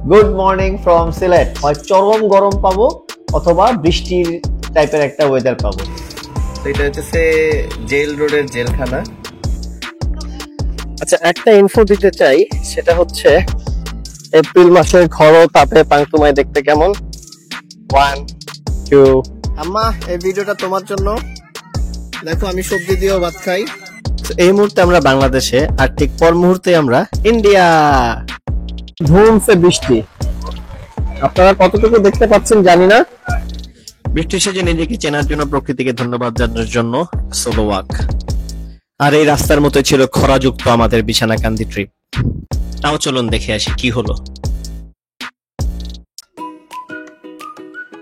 Good morning from Sylhet. হয় চরম গরম পাবো অথবা বৃষ্টির টাইপের একটা ওয়েদার পাবো। তো এটা হচ্ছে জেল রোডের জেলখানা। আচ্ছা, একটা ইনফো দিতে চাই, সেটা হচ্ছে এপ্রিল মাসের ঘর তাপে পাংতুমায় দেখতে কেমন। 1 2 আম্মা, এই ভিডিওটা তোমার জন্য। দেখো, আমি সবজি দিয়েও ভাত খাই। এই মুহূর্তে আমরা বাংলাদেশে, আর ঠিক পর মুহূর্তে আমরা ইন্ডিয়া। ধুমসে বৃষ্টি, আপনারা কতটুকু দেখতে পাচ্ছেন জানি না। বৃষ্টির সাথে নিজেকে চেনার জন্য প্রকৃতিকে ধন্যবাদ জানানোর জন্য সোলো ওয়াক। আর এই রাস্তার মতো ছিল খরাযুক্ত আমাদের বিছানাকান্দি ট্রিপ। তাও চলুন দেখে আসি কি হলো।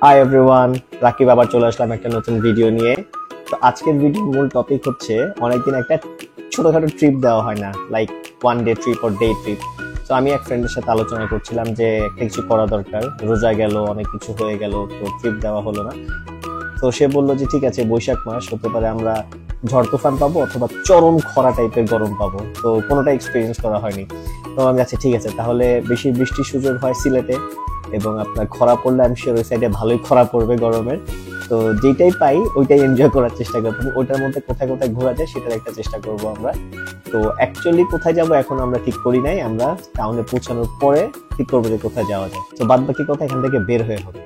হাই এভরিওয়ান, রাকিব আবার চলে আসলাম একটা নতুন ভিডিও নিয়ে। তো আজকের ভিডিওর মূল টপিক হচ্ছে অনেকদিন একটা ছোটখাটো ট্রিপ দেওয়া হয় না, like one day trip or day trip. তো আমি এক ফ্রেন্ডের সাথে আলোচনা করছিলাম যে একটা কিছু করা দরকার, রোজা গেল, অনেক কিছু হয়ে গেল, তো ট্রিপ দেওয়া হলো না। তো সে বললো যে ঠিক আছে, বৈশাখ মাস হতে পারে আমরা ঝড় তুফান পাবো অথবা চরম খরা টাইপের গরম পাবো, তো কোনোটা এক্সপিরিয়েন্স করা হয়নি। তো আমি আচ্ছা ঠিক আছে, তাহলে বেশি বৃষ্টির সুযোগ হয় সিলেটে, এবং আপনার খরা পড়লে আমি শিওর ওই সাইডে ভালোই খরা পড়বে গরমের। তো যেটাই পাই ওইটাই এনজয় করার চেষ্টা করবো, ওইটার মধ্যে কোথায় কোথায় ঘোরা যায় সেটার একটা চেষ্টা করবো আমরা। তো অ্যাকচুয়ালি কোথায় যাবো এখন আমরা ঠিক করি নাই, আমরা টাউনে পৌঁছানোর পরে ঠিক করবো যে কোথায় যাওয়া যায়। তো বাদ বাকি কথা এখান থেকে বের হয়ে হবে।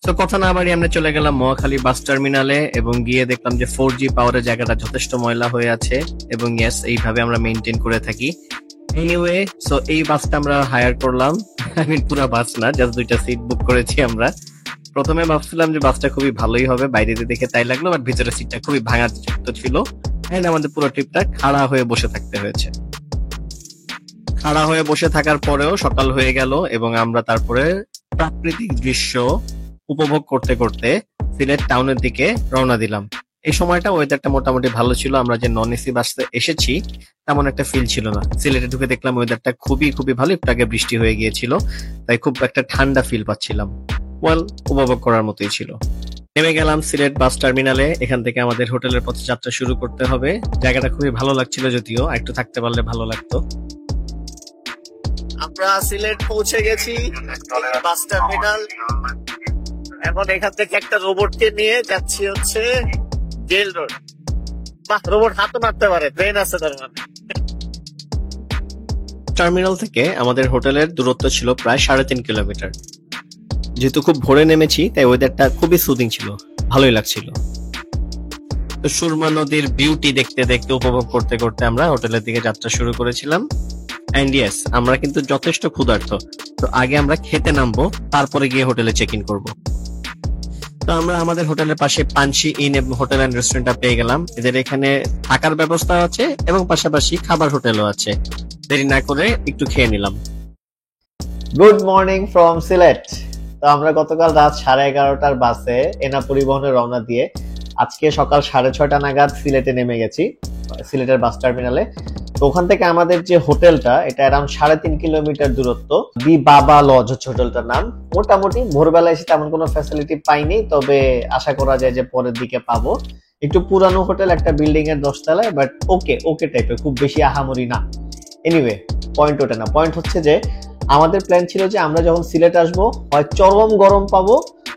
তো কথা না বাড়ি আমরা চলে গেলাম মহাখালী বাস টার্মিনালে, এবং গিয়ে দেখলাম যে 4G পাওয়ারের জায়গাটা যথেষ্ট ময়লা হয়ে আছে, এবং ইয়েস, এইভাবে আমরা মেনটেন করে থাকি। এনিওয়ে, সো এই বাসটা আমরা হায়ার করলাম। আমি পুরো বাস না, জাস্ট দুইটা সিট বুক করেছি আমরা। প্রথমে ভাবছিলাম যে বাসটা খুবই ভালোই হবে, বাইরে দেখে তাই লাগলো, বাট ভিতরে সিটটা খুবই ভাঙাচোরা ছিল। এন্ড আমাদের পুরো ট্রিপটা খাড়া হয়ে বসে থাকতে হয়েছে। খাড়া হয়ে বসে থাকার পরেও সকাল হয়ে গেল, এবং আমরা তারপরে প্রাকৃতিক দৃশ্য উপভোগ করতে করতে সিলেট টাউনের দিকে রওনা দিলাম। এই সময়টা ওয়েদারটা মোটামুটি ভালো ছিল, আমরা যে নন এসি বাসে এসেছি তেমন একটা ফিল ছিল না। সিলেটে ঢুকে দেখলাম ওয়েদারটা খুবই খুবই ভালো, একটু আগে বৃষ্টি হয়ে গিয়েছিল, তাই খুব একটা ঠান্ডা ফিল পাচ্ছিলাম। ওয়েল, উপভোগ করার মতোই ছিল। নেমে গেলাম সিলেট বাস টার্মিনালে। এখান থেকে আমাদের হোটেলের পথে যাত্রা শুরু করতে হবে। জায়গাটা খুবই ভালো লাগছিল, যদিও একটু থাকতে পারলে ভালো লাগতো। আমরা সিলেট পৌঁছে গেছি, বাস টার্মিনাল। এখন এখান থেকে একটা রোবটকে নিয়ে যাচ্ছি হচ্ছে জেল রোড। বাহ, রোবট হাতও মারতে পারে, ব্রেন আছে তার মানে। টার্মিনাল থেকে আমাদের হোটেলের দূরত্ব ছিল প্রায় 3.5 কিলোমিটার। যেহেতু খুব ভোরে নেমেছি, তাই ওয়েদারটা খুবই সুদিং ছিল, ভালোই লাগছিল। তো সুরমা নদীর বিউটি দেখতে দেখতে, উপভোগ করতে করতে আমরা হোটেলের দিকে যাত্রা শুরু করেছিলাম। এন্ড ইয়েস, আমরা কিন্তু যথেষ্ট ক্ষুধার্ত, তো আগে আমরা খেতে নামবো, তারপরে গিয়ে হোটেলে চেক ইন করবো। তো আমরা আমাদের হোটেলের পাশে পানসি ইন এবং হোটেল এন্ড রেস্টুরেন্টটা পেয়ে গেলাম। এদের এখানে থাকার ব্যবস্থা আছে এবং পাশাপাশি খাবার হোটেলও আছে। দেরি না করে একটু খেয়ে নিলাম। Good morning from Sylhet. তো আমরা গতকাল রাত 11:30টার বাসে এনা পরিবহনে রওনা দিয়ে আজকে সকাল 6:30 নাগাদ সিলেটে নেমে গেছি, সিলেটের বাস টার্মিনালে। তো ওখান থেকে আমাদের যে হোটেলটা, এটা অ্যারাউন্ড 3.5 কিলোমিটার দূরত্ব। দি বাবা লজ হচ্ছে হোটেলটার নাম। মোটামুটি ভোরবেলা এসে তেমন কোনো ফ্যাসিলিটি পাইনি, তবে আশা করা যায় যে পরের দিকে পাবো। একটু পুরানো হোটেল, একটা বিল্ডিং এর 10 তলায়, বাট ওকে ওকে টাইপের, খুব বেশি আহামরি না। এনিওয়ে, পয়েন্ট ওটা না, পয়েন্ট হচ্ছে যে আমাদের প্ল্যান ছিল যে আমরা যখন সিলেট আসবো হয় চরম গরম পাবো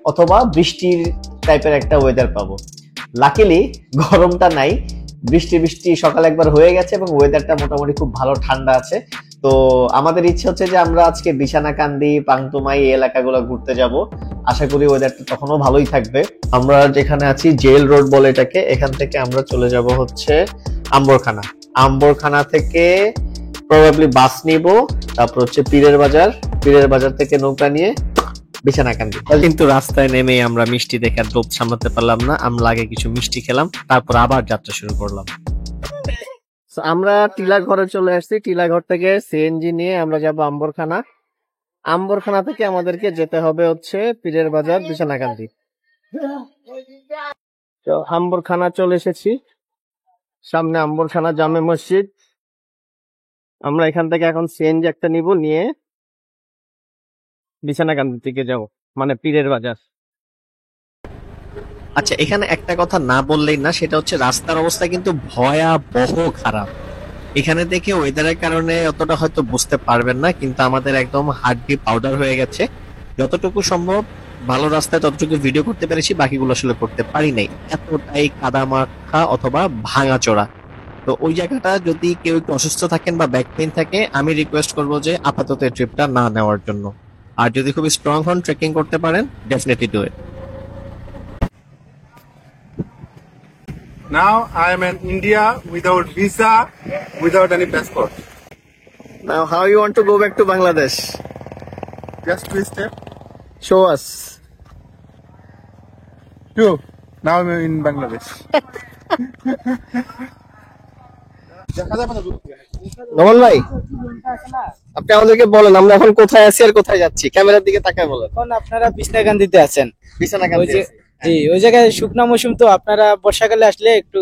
অথবা বৃষ্টির টাইপের একটা ওয়েদার পাবো। লাকিলি গরমটা নাই, বৃষ্টি বৃষ্টি সকালে একবার হয়ে গেছে, এবং ওয়েদারটা মোটামুটি খুব ভালো ঠান্ডা আছে। তো আমাদের ইচ্ছে হচ্ছে যে আমরা আজকে বিছানাকান্দি, পাংতুমাই এই এলাকাগুলো ঘুরতে যাব। আশা করি ওয়েদারটা তখনও ভালোই থাকবে। আমরা যেখানে আছি জেল রোড বলে এটাকে, এখান থেকে আমরা চলে যাব হচ্ছে আম্বরখানা। আম্বরখানা থেকে প্রবাবলি বাস নিব, তারপর হচ্ছে পীরের বাজার, পীরের বাজার থেকে নৌকা নিয়ে বিছানাকান্দি। কিন্তু রাস্তায় নেমে আমরা মিষ্টি দেখে আর লোভ সামলাতে পারলাম না, আমরা আগে কিছু মিষ্টি খেলাম, তারপর আবার যাত্রা শুরু করলাম। আমরা টিলা ঘরে চলে আসছি। টিলা ঘর থেকে সিএনজি নিয়ে আমরা যাব আম্বরখানা। আম্বরখানা থেকে আমাদেরকে যেতে হবে হচ্ছে পীরের বাজার, বিছানাকান্দি। তো আম্বরখানা চলে এসেছি, সামনে আম্বরখানা জামে মসজিদ। আমরা এখান থেকে এখন সিএনজি একটা নিব, নিয়ে বিছানাকান্দি থেকে যাব, মানে পীরের বাজার। আচ্ছা, এখানে একটা কথা না বললেই না, সেটা হচ্ছে রাস্তার অবস্থা কিন্তু ভয়াবহ খারাপ। এখানে দেখে ওয়েদারের কারণে অতটা হয়তো বুঝতে পারবেন না, কিন্তু আমাদের একদম হাড্ডি পাউডার হয়ে গেছে। যতটুকু সম্ভব ভালো রাস্তায় ততটুকু ভিডিও করতে পেরেছি, বাকিগুলো আসলে করতে পারি নাই, এতটাই কাদা মাখা অথবা ভাঙাচোরা। তো ওই জায়গাটা যদি কেউ একটু অসুস্থ থাকেন বা ব্যাক পেইন থাকে, আমি রিকোয়েস্ট করবো যে আপাতত এই ট্রিপটা না নেওয়ার জন্য। আর যদি খুবই স্ট্রং হন, ট্রেকিং করতে পারেন, definitely do it. Now I am in India without visa, without any passport. Now how you want to go back to Bangladesh? Just 2 steps. Show us. 2. Now I'm in Bangladesh. Normal ভাই, আপনি আমাদেরকে বলেন আমরা এখন কোথায় আছি আর কোথায় যাচ্ছি, ক্যামেরার দিকে তাকায় বলেন। এখন আপনারা বিছনাকান্দিতে আছেন। ওই যে হ্যাঁ। জি, ওই জায়গায় শুকনা মৌসুম, তো আপনারা বর্ষাকালে আসলে একটু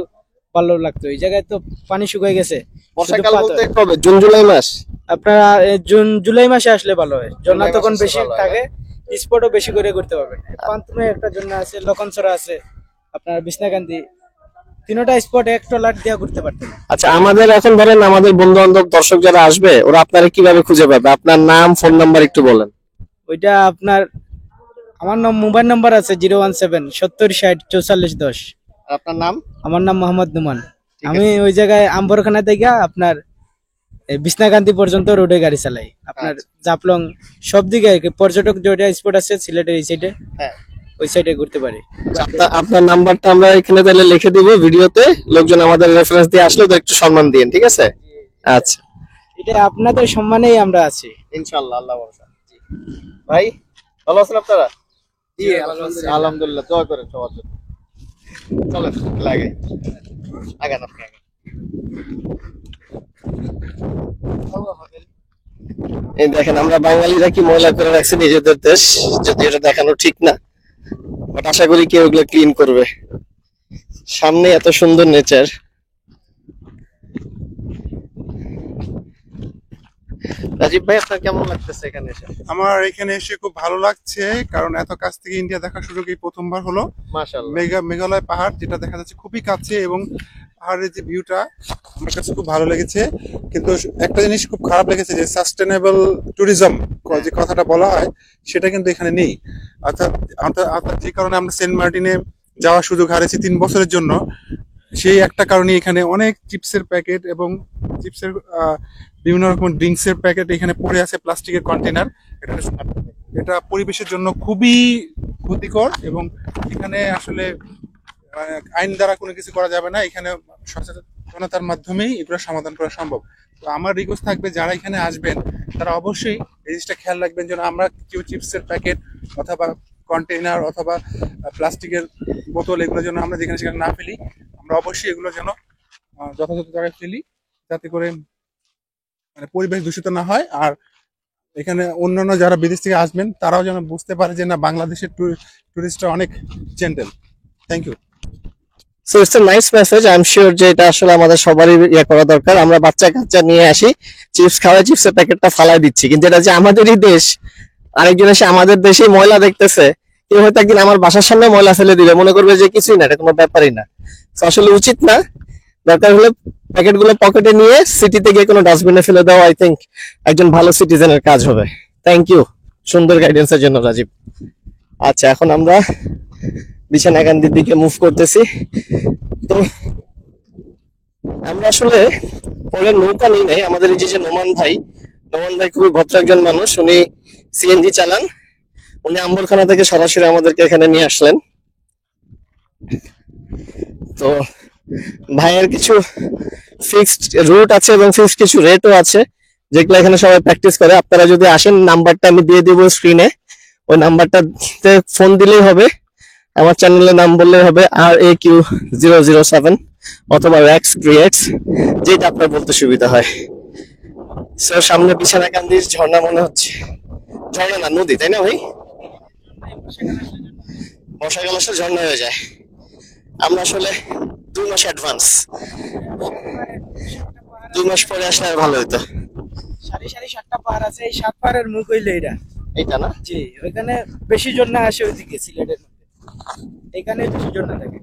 ভালো লাগতো। ওই জায়গায় তো পানি শুকিয়ে গেছে। বর্ষাকাল শুধু বলতে পাথর। কবে? জুন জুলাই মাস? আপনারা জুন জুলাই মাসে আসলে ভালো হয়, ঝর্ণা জুলাই তখন মাসে বেশি ভালো হয়, থাকে, স্পটও বেশি করে করতে পারবেন। পান্তুমে একটা ঝর্ণা আছে, লক্ষণছড়া আছে, আপনার বিছনাকান্দি, তিনটা স্পট এক ট্রলার দিয়ে ঘুরতে পারতেন। আচ্ছা, আমাদের এখন ধরেন আমাদের বন্ধু বান্ধব দর্শক যারা আসবে, ওরা আপনারা কিভাবে খুঁজে পাবে? আপনার নাম, ফোন নাম্বার একটু বলেন। ওইটা আপনার, আমার নাম, মোবাইল নাম্বার আছে 017 70 60 44 10। আর আপনার নাম? আমার নাম মোহাম্মদ নুমান। আমি ওই জায়গায় আম্বরখানা থেকে আপনার বিছনাকান্দি পর্যন্ত রোডে গাড়ি চালাই। আপনার জাফলং সব দিকে পর্যটক যেটা স্পট আছে সিলেটের এই সাইডে, হ্যাঁ, ওই সাইডে ঘুরতে পারি। আপনার নাম্বারটা আমরা এখানে তাহলে লিখে দিব ভিডিওতে, লোকজন আমাদের রেফারেন্স দিয়ে আসলে তো একটু সম্মান দিন, ঠিক আছে? আচ্ছা, এটা আপনাদের সম্মানেই আমরা আছি। ইনশাআল্লাহ, আল্লাহ ভরসা। ভাই ভালো আছেন আপনারা? জি, আলহামদুলিল্লাহ, দোয়া করেন সবার জন্য। চলেন লাগে আগান, আপনি আগান। এই দেখেন, আমরা বাঙালিরা কি ময়লা করে রাখছি নিজেদের দেশ, যদি এটা দেখানো ঠিক না, বাট আশা করি কেউ এগুলো ক্লিন করবে। সামনে এত সুন্দর নেচার। রাজীব ভাই, আপনার কেমন লাগতেছে এখানে এসে? আমার এখানে এসে খুব ভালো লাগছে, কারণ এত কাছ থেকে ইন্ডিয়া দেখার সুযোগ এই প্রথমবার হলো। মাশাআল্লাহ। মেঘালয় পাহাড় যেটা দেখা যাচ্ছে খুবই কাছে, এবং পাহাড়ের যে ভিউটা আমার কাছে খুব ভালো লেগেছে। কিন্তু একটা জিনিস খুব খারাপ লেগেছে, যে সাস্টেনেবল ট্যুরিজম যে কথাটা বলা হয় সেটা কিন্তু এখানে নেই। অর্থাৎ অর্থাৎ যে কারণে আমরা সেন্ট মার্টিনে যাওয়ার সুযোগ হারিয়েছি 3 বছরের জন্য, সেই একটা কারণে এখানে অনেক চিপসের প্যাকেট এবং চিপসের বিভিন্ন রকম ড্রিঙ্কসের প্যাকেট এখানে পড়ে আছে, প্লাস্টিকের কন্টেনার। এটা পরিবেশের জন্য খুবই ক্ষতিকর, এবং এখানে আসলে আইন দ্বারা কোনো কিছু করা যাবে না। এখানে সচেতনতার মাধ্যমেই এগুলো সমাধান করা সম্ভব। তো আমার রিকোয়েস্ট থাকবে, যারা এখানে আসবেন তারা অবশ্যই এই জিনিসটা খেয়াল রাখবেন, যেন আমরা কেউ চিপসের প্যাকেট অথবা কন্টেইনার অথবা প্লাস্টিকের বোতল এগুলো যেন আমরা যেখানে সেখানে না ফেলি। আমরা অবশ্যই এগুলো যেন যথাযথ জায়গায় ফেলি, যাতে করে মানে পরিবেশ দূষিত না হয়। আর এখানে অন্যান্য যারা বিদেশ থেকে আসবেন তারাও যেন বুঝতে পারে যে না, বাংলাদেশের টুরিস্টরা অনেক gentle. Thank you. So it's a nice message. I am sure যে এটা আসলে আমাদের সবারই ইয়ে করা দরকার। আমরা বাচ্চা কাচ্চা নিয়ে আসি, চিপস খাওয়াই, চিপসের প্যাকেটটা ফালাই দিচ্ছি, কিন্তু এটা যে আমাদেরই দেশ, আরেকজন এসে আমাদের দেশেই ময়লা দেখতেছে, কেউ হয়তো একদিন আমার বাসার সামনে ময়লা ফেলে দিবে, মনে করবে যে কিছুই না, এটা কোনো ব্যাপারই না। তো আসলে উচিত না। দরকার হলে প্যাকেট গুলো পকেটে নিয়ে সিটিতে গিয়ে কোনো ডাস্টবিনে ফেলে দেওয়া, আই থিঙ্ক একজন ভালো সিটিজেনের কাজ হবে। থ্যাংক ইউ সুন্দর গাইডেন্সের জন্য, রাজীব। আচ্ছা, এখন আমরা বিছনাকান্দির দিকে মুভ করতেছি। তো আমরা আসলে পরে নৌকা নিই নাই। আমাদের এই যে নোমান ভাই খুবই ভদ্র একজন মানুষ, উনি সিএনজি চালান। উনি আম্বরখানা থেকে সরাসরি আমাদেরকে এখানে নিয়ে আসলেন। তো ভাইয়ের কিছু ফিক্সড রুট আছে এবং ফিক্সড কিছু রেটও আছে, যেগুলো এখানে সবাই প্র্যাকটিস করে। আপনারা যদি আসেন, নাম্বারটা আমি দিয়ে দিব স্ক্রিনে, ওই নাম্বারটাতে ফোন দিলেই হবে, আমার চ্যানেলের নাম বললেই হবে, RAQ007 অথবা র্যাক্স ক্রিয়েটস, যেটা আপনার বলতে সুবিধা হয়। স্যার, সামনে বিছনাকান্দির ঝর্ণা মনে হচ্ছে, ঝর্ণা না নদী, তাই না ভাই? বর্ষাকাল আসলে ঝর্ণা হয়ে যায়। আমরা আসলে 2 মাস অ্যাডভান্স, 2 মাস পরে আসলে আর ভালো হতো। সারি সারি 7টা পাহাড় আছে, এই 7 পাহাড়ের মুখ হইলো এটা। এইটা না? জি, ওইখানে বেশি ঝর্ণা আসে ওইদিকে সিলেটের মধ্যে, এখানে বেশি ঝর্ণা থাকে।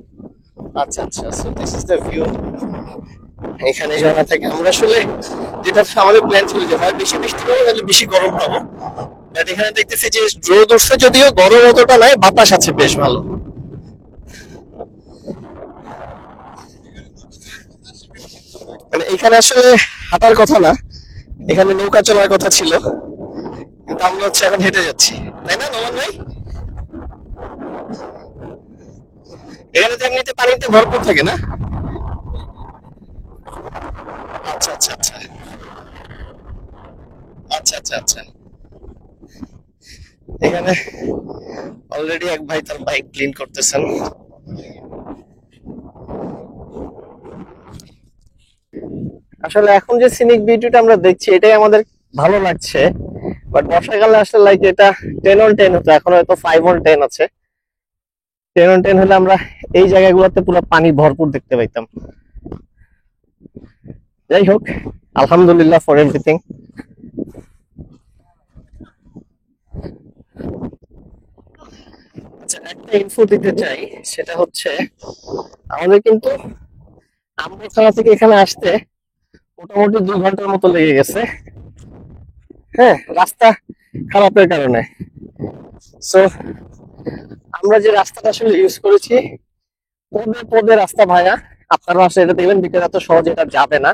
আচ্ছা আচ্ছা, so this is the view. এখানে ঝর্ণা থেকে আমরা আসলে যেটা আমাদের প্ল্যান ছিল যে হয় বেশি বৃষ্টি হবে নাহলে বেশি গরম পাবো, বাট এখানে দেখতেছি যে রোদ উঠছে যদিও গরম অতটা নাই, বাতাস আছে বেশ ভালো। মানে এখানে আসলে হাঁটার কথা না, এখানে নৌকা চলার কথা ছিল, কিন্তু আমরা হচ্ছে এখন হেঁটে যাচ্ছি, তাই না নোমান ভাই? এখানে তো এমনিতে পানিতে ভরপুর থাকে না? আচ্ছা আচ্ছা আচ্ছা আচ্ছা আচ্ছা আচ্ছা। এখানে অলরেডি এক ভাই তার বাইক ক্লিন করতেছেন। আসলে এখন যে সিনিক বিউটিটা আমরা দেখছি এটাই আমাদের ভালো লাগছে, বাট বর্ষাকালে আসলে লাইক এটা 10 on 10 হতো, এখন হয়তো 5 on 10 আছে। 10 on 10 হলে আমরা এই জায়গাগুলোতে পুরো পানি ভরপুর দেখতে পাইতাম। যাই হোক, আলহামদুলিল্লাহ ফর এভরিথিং। আচ্ছা, একটা ইনফো দিতে চাই, সেটা হচ্ছে আমাদের কিন্তু আমবাসা থেকে এখানে আসতে মোটামুটি 2 ঘন্টার মতো লেগে গেছে। হ্যাঁ, রাস্তা খারাপের কারণে। সো আমরা যে রাস্তাটা আসলে ইউজ করেছি পদে পদে রাস্তা ভায়া, আপনারা আসলে এটা দেখবেন বিকেলে এত সহজে এটা যাবে না,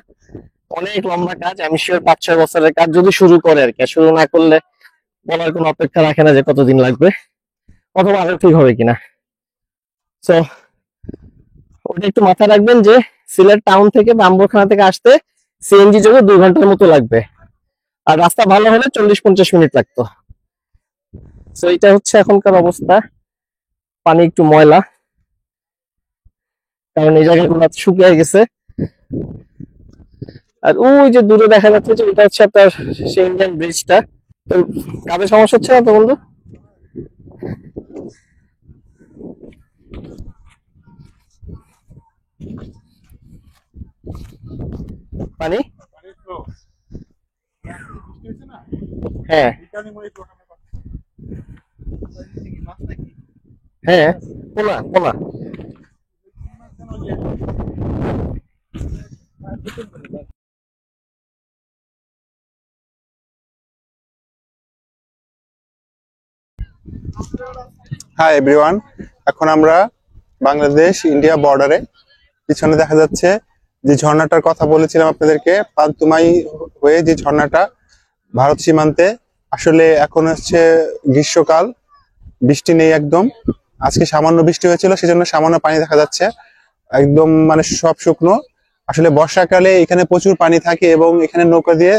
অনেক লম্বা কাজ। আমি শিওর 5-6 বছরের কাজ যদি শুরু করে আর কি, শুরু না করলে বলার কোনো অপেক্ষা রাখে না যে কতদিন লাগবে অথবা আরো ঠিক হবে কিনা। সো ওটা একটু মাথায় রাখবেন যে সিলেট টাউন থেকে বা আম্বরখানা থেকে আসতে সিএনজি যোগে 2 ঘন্টার মতো লাগবে, আর রাস্তা ভালো হলে 40-50 মিনিট লাগতো। তো এটা হচ্ছে এখনকার অবস্থা। পানি একটু ময়লা, কারণ এই জায়গাগুলো শুকিয়ে গেছে। আর ওই যে দূরে দেখা যাচ্ছে যে ওটা হচ্ছে আপনার সেই ইন্ডিয়ান ব্রিজটা। তো কাদের সমস্যা হচ্ছে না তো বন্ধু? পানি, হ্যাঁ হ্যাঁ, পোনা পোনা। হাই এভরিওয়ান, এখন আমরা বাংলাদেশ ইন্ডিয়া বর্ডারে। পিছনে দেখা যাচ্ছে যে ঝর্ণাটার কথা বলেছিলাম আপনাদেরকে, পান্তুমাই হয়ে যে ঝর্ণাটা ভারত সীমান্তে। আসলে এখন হচ্ছে গ্রীষ্মকাল, বৃষ্টি নেই একদম। আজকে সামান্য বৃষ্টি হয়েছিল, সেজন্য সামান্য পানি দেখা যাচ্ছে, একদম মানে সব শুকনো। আসলে বর্ষাকালে এখানে প্রচুর পানি থাকে এবং এখানে নৌকা দিয়ে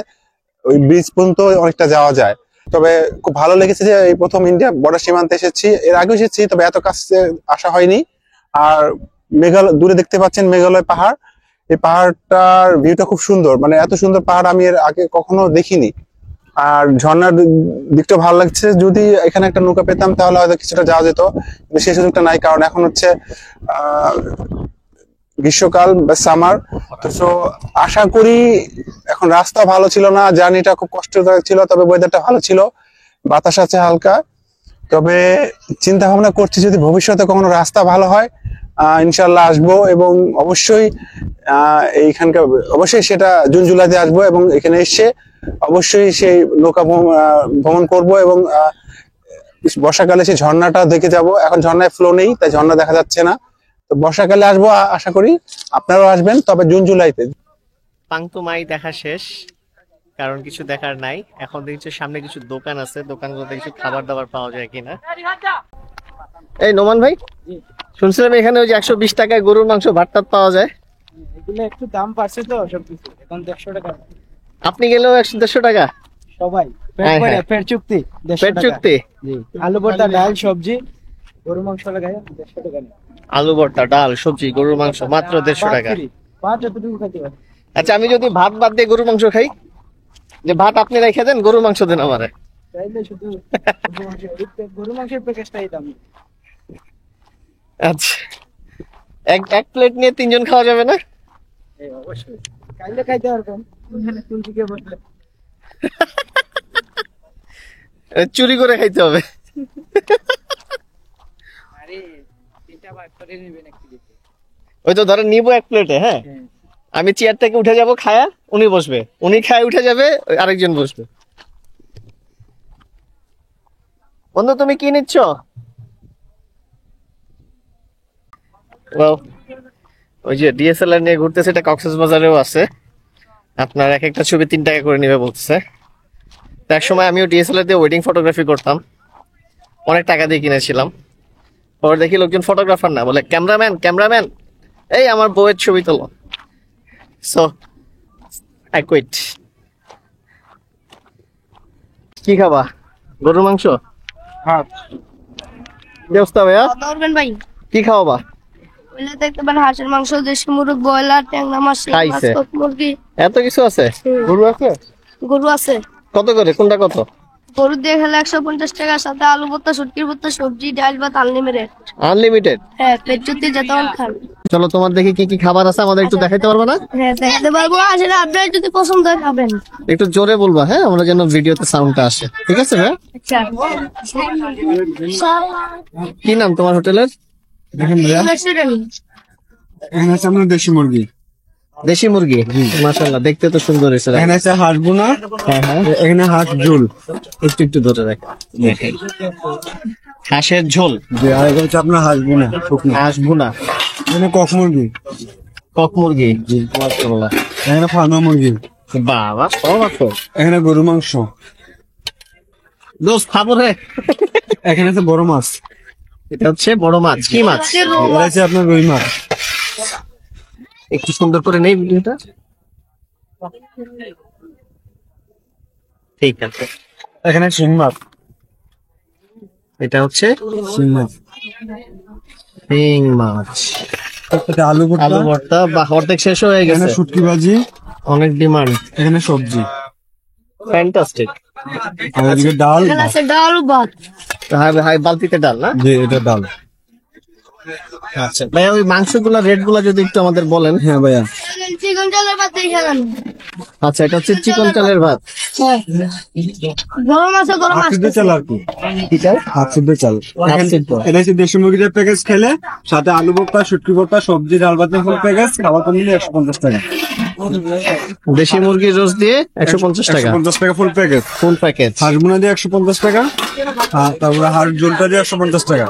ওই ব্রিজ পর্যন্ত অনেকটা যাওয়া যায়। তবে খুব ভালো লেগেছে যে এই প্রথম ইন্ডিয়া বর্ডার সীমান্তে এসেছি, এর আগে এসেছি তবে এত কাছে আসা হয়নি। আর মেঘালয় দূরে দেখতে পাচ্ছেন মেঘালয় পাহাড়, এই পাহাড়টার ভিউটা খুব সুন্দর, মানে এত সুন্দর পাহাড় আমি এর আগে কখনো দেখিনি। আর ঝর্ণার দিকটা ভালো লাগছে, যদি এখানে একটা নৌকা পেতাম তাহলে হয়তো কিছুটা যাওয়া যেত, কিন্তু সেই সুযোগটা নাই, কারণ এখন হচ্ছে আহ গ্রীষ্মকাল বা সামার। তো আশা করি, এখন রাস্তা ভালো ছিল না, জার্নিটা খুব কষ্টদায়ক ছিল, তবে ওয়েদারটা ভালো ছিল, বাতাস আছে হালকা। তবে চিন্তা ভাবনা করছি যদি ভবিষ্যতে কখনো রাস্তা ভালো হয় ইনশাল্লাহ আসবো, এবং অবশ্যই এইখানকার অবশ্যই সেটা জুন জুলাইতে আসবো, এবং এখানে এসে অবশ্যই সেই নৌকা ভ্রমণ করব, এবং বর্ষাকালে সেই ঝর্ণাটা দেখে যাব। এখন ঝর্ণায় ফ্লো নেই, তাই ঝর্ণা দেখা যাচ্ছে না। তো বর্ষাকালে আসবো, আশা করি আপনারাও আসবেন, তবে জুন জুলাইতে। পাংতুমাই দেখা শেষ, কারণ কিছু দেখার নাই। এখন দেখছি সামনে কিছু দোকান আছে, দোকানগুলোতে কিছু খাবার দাবার পাওয়া যায় কিনা। এই নোমান ভাই, শুনছিলাম এখানে ওই যে 120 টাকায় গরুর মাংস ভাতটাত পাওয়া যায়। এগুলো একটু দাম বাড়ছে তো সবকিছু, এখন 150 টাকা আপনি গেলেও 100-150 টাকা সবাই। হ্যাঁ, হ্যাঁ। পেট চুক্তি 150 পেট টাকা। চুক্তি। জি, আলু ভর্তা, ডাল, সবজি, গরু মাংস লাগায় 150 টাকা নেই। আলু ভর্তা, ডাল, সবজি, গরুর মাংস মাত্র 150 টাকা। ভাত যতটুকু খাইতে পারে। আচ্ছা, আমি যদি ভাত বাদ দিয়ে গরুর মাংস খাই, যে ভাত আপনি রেখে দেন, গরুর মাংস দেন আমারে। চাইলে শুধু গরু মাংসের প্যাকেজটাই দাম। আচ্ছা, এক প্লেট নিয়ে 3 জন খাওয়া যাবে না? অবশ্যই খাইলে খাইতে পারবেন, কোন দিকে বসলে চুরি করে খাইতে হবে। আরে তিনটা ভাগ করে নেবেন এক প্লেটে। ওই তো ধরেন নিবো এক প্লেটে, হ্যাঁ, আমি চেয়ার থেকে উঠে যাব, খায়া উনি বসবে, উনি খায় উঠে যাবে, ওই আরেকজন বসবে। বন্ধু তুমি কি নিচ্ছ? Well, ওই যে ডিএসএলআর নিয়ে ঘুরতেছে, এটা কক্সবাজারেও আছে। আপনার এক একটা ছবি 3 টাকা করে নেবে বলতেছে। তো এক সময় আমিও ডিএসএলআর দিয়ে ওয়েডিং ফটোগ্রাফি করতাম, অনেক টাকা দিয়ে কিনেছিলাম। পরে দেখি লোকজন ফটোগ্রাফার না, বলে ক্যামেরাম্যান, ক্যামেরাম্যান এই আমার বউয়ের ছবি তোলো। So I quit. কি খাবা? গরুর মাংস? হ্যাঁ, কি অবস্থা ভাইয়া? ধরবেন ভাই, কি খাওয়াবা? বলে দেখতে পারেন হাঁসের মাংস, দেশি মুরগ, ব্রয়লার, ট্যাংরা মাছ, শিং মাছ, খাইছে। কক মুরগি, এত কিছু আছে? গরু আছে? গরু আছে। কত করে? কোনটা কত? গরু দিয়ে খেলে 150 টাকা, সাথে আলু ভর্তা, শুটকির ভর্তা, সবজি, ডাল ভাত আনলিমিটেড। আনলিমিটেড? হ্যাঁ, পেট চুক্তি যেমন খান। চলো তোমার দেখি কি কি খাবার আছে, আমাদের একটু দেখাইতে পারবে না? হ্যাঁ, দেখাতে পারবো, আসলে আপনার যদি পছন্দ হয় খাবেন। একটু জোরে বলবা, হ্যাঁ, আমরা যেন ভিডিওতে সাউন্ডটা আসে। ঠিক আছে ভাই? আচ্ছা, কি নাম তোমার হোটেলের? দেখেন ভাইয়া, রেস্টুরেন্ট। এখানে আছে আপনার দেশি মুরগি, দেশি মুরগি, মাশাআল্লাহ, দেখতে তো সুন্দর হয়েছে। এখানে আছে হাঁস বোনা, এখানে হাঁস ঝোল, একটু একটু ধরে রাখ। হাঁসের ঝোল, আর এটা হচ্ছে আপনার হাঁস বোনা শুকনো, হাঁস ভুনা, এখানে কক মুরগি, কক মুরগি, মাশাআল্লাহ, এখানে ফার্মা মুরগি, বাবা সব আছে। এখানে গরু মাংস, দোস্ত খাবো রে। এখানে আছে বড় মাছ, এটা হচ্ছে বড় মাছ। কি মাছ? এটা আছে আপনার রুই মাছ, একটু সুন্দর করে নেই ভিডিওটা। ঠিক আছে। এখানে শিং মাছ, এটা হচ্ছে শিং মাছ, শিং মাছ, এটা আলু ভর্তা, আলু ভর্তা, বা অর্ধেক শেষ হয়ে এখানে গেছে, শুটকি ভাজি, অনেক ডিমান্ড। এখানে সবজি, ফ্যান্টাস্টিক। আর এদিকে ডাল, এখানে আছে ডাল ভাত। হাই হাই বালতিতে ডাল না? যে এটা ডাল। আচ্ছা ভাইয়া, ওই মাংসগুলা রেট গুলা যদি একটু আমাদের বলেন। হ্যাঁ ভাইয়া, চিকন চালের ভাত দিয়ে খেলেন। আচ্ছা, এটা হচ্ছে চিকন চালের ভাত। গরম আছে, গরম হাত আছে। সিদ্ধ চাল আর কি, কি চাল? হাত সিদ্ধ চাল। হাত সিদ্ধ। এটা হচ্ছে দেশি মুরগির প্যাকেজ, খেলে সাথে আলু ভর্তা, শুটকি ভর্তা, সবজি, ডাল ভাতের ফুল প্যাকেজ, খাবার কম নিলে 150 টাকা, দেশি মুরগির রোজ দিয়ে 150 টাকা 150 টাকা ফুল প্যাকেজ। Full package. হাঁস বোনা দিয়ে 150 টাকা, আর তারপরে হাঁস ঝোলটা দিয়ে 150 টাকা,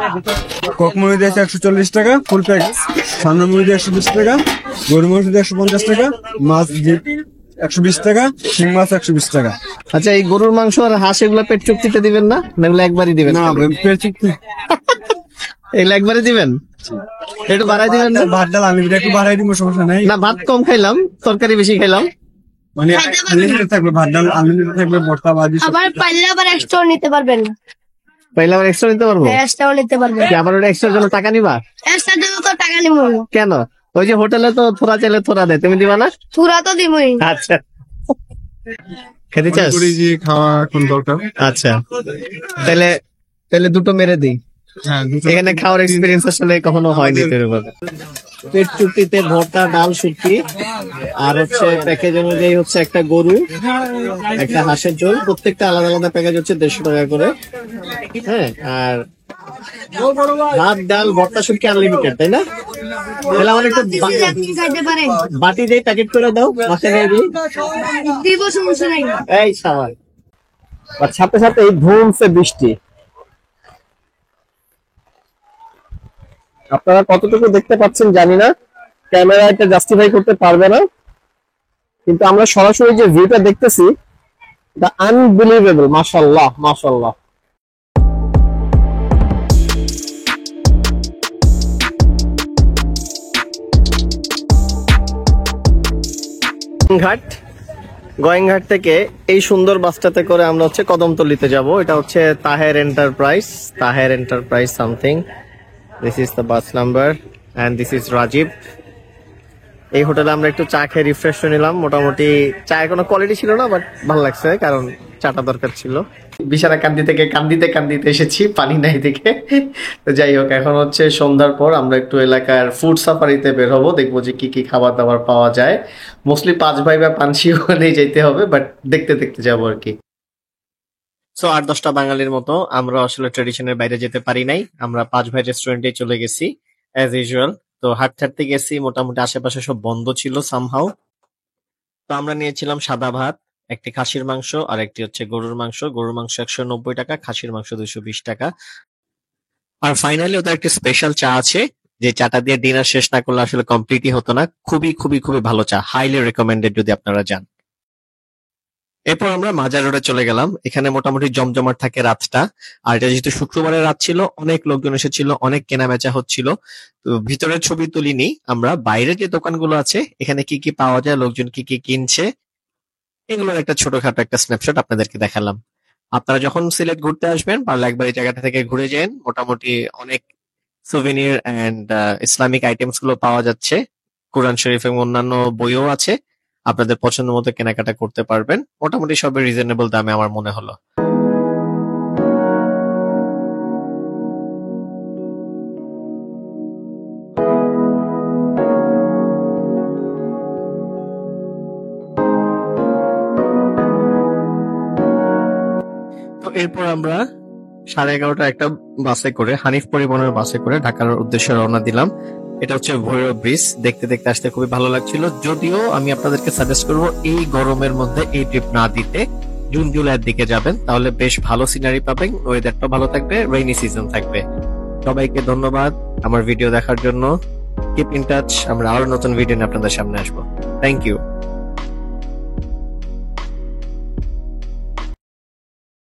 কক মুরগি দিয়ে 140 টাকা ফুল প্যাকেজ, সামনে মুরগি দিয়ে 120 টাকা, গরু মাংস দিয়ে 150 টাকা, মাছ দিয়ে 120 টাকা, শিং মাছ 120 টাকা। আচ্ছা, এই গরুর মাংস আর হাঁস এগুলা পেট চুক্তিতে দিবেন না? না এগুলো একবারই দিবেন? না পেট চুক্তি, এগুলো একবারই দিবেন? একটু বাড়াই দিবেন না? ভাত ডাল আনলিমিটেড, একটু বাড়াই দিব, সমস্যা নাই। না, ভাত কম খাইলাম, তরকারি বেশি খাইলাম। মানে আনলিমিটেড থাকবে, ভাত ডাল আনলিমিটেড থাকবে, ভর্তা ভাজি সব। আবার পাইলে আবার এক্সট্রা নিতে পারবেন। পাইলে আবার এক্সট্রা নিতে পারবো? এক্সট্রাও নিতে পারবেন। কি আবার ওটা এক্সট্রার জন্য টাকা নিবা? এক্সট্রা দেবো তো টাকা নিব। কেন? ওই যে হোটেলে তো থোড়া চাইলে থোড়া দেয়, তুমি দিবা না? পুরা তো দিবই। আচ্ছা, খেতে চাস? করি যে খাওয়া কোন দরকার। আচ্ছা, তাহলে তাহলে দুটো মেরে দিই। হ্যাঁ, এখানে খাওয়ার এক্সপিরিয়েন্স আসলে কখনো হয়নি এরকম। পেট চুক্তিতে ভর্তা, ডাল, শুটকি, আর হচ্ছে প্যাকেজ অনুযায়ী হচ্ছে একটা গরু, একটা হাঁসের ঝোল, প্রত্যেকটা আলাদা আলাদা প্যাকেজ হচ্ছে 150 টাকা করে। হ্যাঁ, আর ভাত, ডাল, ভর্তা, শুটকি আনলিমিটেড, তাই না? তাহলে আমার একটু আপনি খাইতে পারেন। বাটি দিয়ে প্যাকেট করে দাও, মাসে খাই দিই। দিব, সমস্যা নাই। এই সাবান। আর সাথে সাথে এই ধুমছে বৃষ্টি। আপনারা কতটুকু দেখতে পাচ্ছেন জানি না, ক্যামেরা এটা জাস্টিফাই করতে পারবে না, কিন্তু আমরা সরাসরি যে ভিউটা দেখতেছি, এটা আনবিলিভেবল। মাশাআল্লাহ, মাশাআল্লাহ। ঘাট, গোয়িংঘাট থেকে এই সুন্দর বাসটাতে করে আমরা হচ্ছে কদমতলিতে যাব। এটা হচ্ছে Taher enterprise, Taher enterprise something. This is the bus number and this is Rajib. এই হোটেলে আমরা একটু চা খেয়ে রিফ্রেশ হয়ে নিলাম। মোটামুটি চায়ের কোনো কোয়ালিটি ছিল না, বাট ভালো লাগছে, কারণ চাটা দরকার ছিল। বিছানা কান্দি থেকে কান্দিতে কান্দিতে এসেছি, পানি নাই দেখে। তো যাই হোক, এখন হচ্ছে সন্ধ্যার পর আমরা একটু এলাকার ফুড সাফারিতে বের হবো, দেখবো যে কি কি খাবার দাবার পাওয়া যায়। মোস্টলি 5 ভাই বা পানসি ওখানেই যেতে হবে, বাট দেখতে দেখতে যাবো আর কি। সো 8-10টা বাঙালির মতো আমরা আসলে ট্রেডিশনের বাইরে যেতে পারি নাই, আমরা 5 ভাই রেস্টুরেন্টে চলে গেছি অ্যাজ ইউজুয়াল। তো হাঁটতে গেছি, মোটামুটি আশেপাশে সব বন্ধ ছিল সামহাউ। তো আমরা নিয়েছিলাম সাদা ভাত, একটি খাসির মাংস আর একটি হচ্ছে গরুর মাংস। গরুর মাংস 190 টাকা, খাসির মাংস 220 টাকা। আর ফাইনালি ওদের একটি স্পেশাল চা আছে, যে চাটা দিয়ে ডিনার শেষ না করলে আসলে কমপ্লিটই হতো না। খুবই খুবই খুবই ভালো চা, হাইলি রেকমেন্ডেড যদি আপনারা যান। এরপর আমরা মাজার রোডে চলে গেলাম। এখানে মোটামুটি জমজমাট থাকে রাতটা। আর এটা যেহেতু শুক্রবারের রাত ছিল, অনেক লোকজন এসেছিল, অনেক কেনা বেচা হচ্ছিল। তো ভিতরের ছবি তুলিনি আমরা, বাইরে যে দোকানগুলো আছে এখানে কি কি পাওয়া যায়, লোকজন কি কি কিনছে, এগুলোর একটা ছোটখাটো একটা স্ন্যাপশট আপনাদেরকে দেখালাম। আপনারা যখন সিলেট ঘুরতে আসবেন, পারলে একবার এই জায়গাটা থেকে ঘুরে যান। মোটামুটি অনেক সুভেনির এন্ড ইসলামিক আইটেমস গুলো পাওয়া যাচ্ছে। কোরআন শরীফ এবং অন্যান্য বইও আছে, আপনাদের পছন্দ মতো কেনাকাটা করতে পারবেন। মোটামুটি সবই রিজনেবল দামে আমার মনে হলো। তো এরপর আমরা 11:30 একটা বাসে করে, হানিফ পরিবহনের বাসে করে ঢাকার উদ্দেশ্যে রওনা দিলাম। এটা হচ্ছে ভৈরব ব্রিজ। দেখতে দেখতে আসতে খুবই ভালো লাগছিল, যদিও আমি আপনাদেরকে সাজেস্ট করব এই গরমের মধ্যে এই ট্রিপ না দিতে। জুন জুলাইয়ের দিকে যাবেন, তাহলে বেশ ভালো সিনারি পাবেন, ওয়েদারটা ভালো থাকবে, রেইনি সিজন থাকবে। সবাইকে ধন্যবাদ আমার ভিডিও দেখার জন্য। কিপ ইন টাচ, আমরা আরো নতুন ভিডিও নিয়ে আপনাদের সামনে আসবো। Thank you.